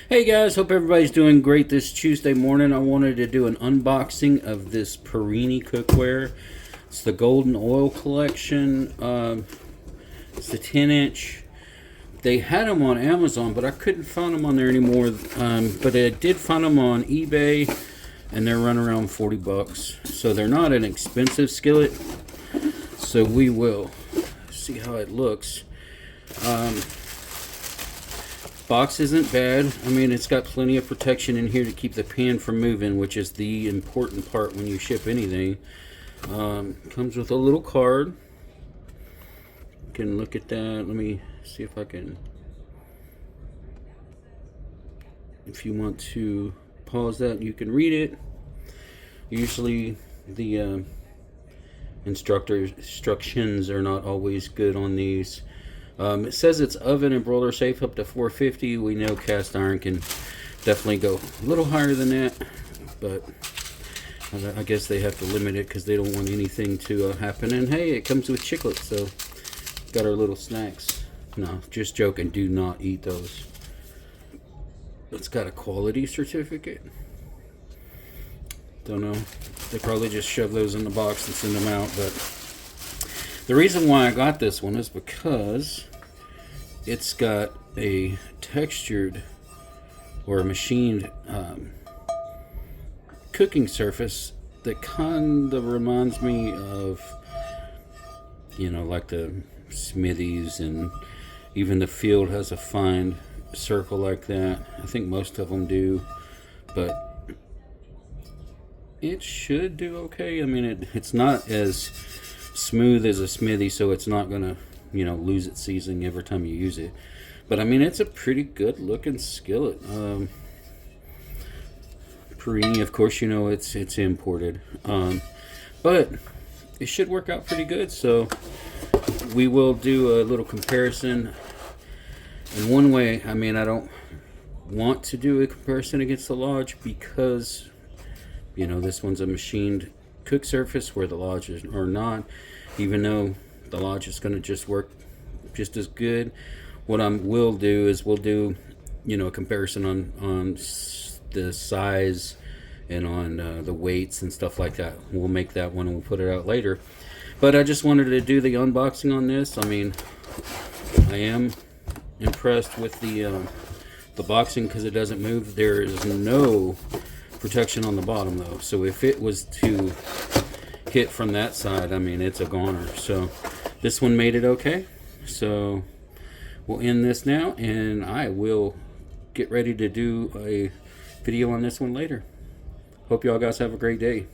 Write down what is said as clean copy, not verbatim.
Hey guys, hope everybody's doing great this Tuesday morning. I wanted to do an unboxing of this Parini cookware. It's the Golden Oil Collection. It's the 10-inch. They had them on Amazon, but I couldn't find them on there anymore. But I did find them on eBay, and they're running around 40 bucks. So they're not an expensive skillet. So we will see how it looks. Box isn't bad. I mean, it's got plenty of protection in here to keep the pan from moving, which is the important part when you ship anything. Comes with a little card. You can look at that. Let me see if I can. If you want to pause that, you can read it. Usually the instructions are not always good on these. It says it's oven and broiler safe up to 450. We know cast iron can definitely go a little higher than that, but I guess they have to limit it because they don't want anything to happen. And hey, it comes with chiclets, so got our little snacks. No, just joking. Do not eat those. It's got a quality certificate. Don't know. They probably just shove those in the box and send them out, but the reason why I got this one is because it's got a textured or a machined cooking surface that kind of reminds me of, like the Smithey's, and even the Field has a fine circle like that. I think most of them do, but it should do okay. I mean, it's not as smooth as a Smithey, so it's not gonna lose its seasoning every time you use it, but I mean, it's a pretty good looking skillet. Parini, of course, it's imported, but it should work out pretty good. So we will do a little comparison. In one way, I mean, I don't want to do a comparison against the Lodge because this one's a machined cook surface where the Lodge are not, even though the Lodge is going to just work just as good. What I will do is we'll do a comparison on the size and on the weights and stuff like that. We'll make that one and we'll put it out later, but I just wanted to do the unboxing on this. I mean, I am impressed with the boxing because it doesn't move. There is no protection on the bottom though, so if it was to hit from that side, I mean, it's a goner. So this one made it okay. So we'll end this now, and I will get ready to do a video on this one later. Hope y'all guys have a great day.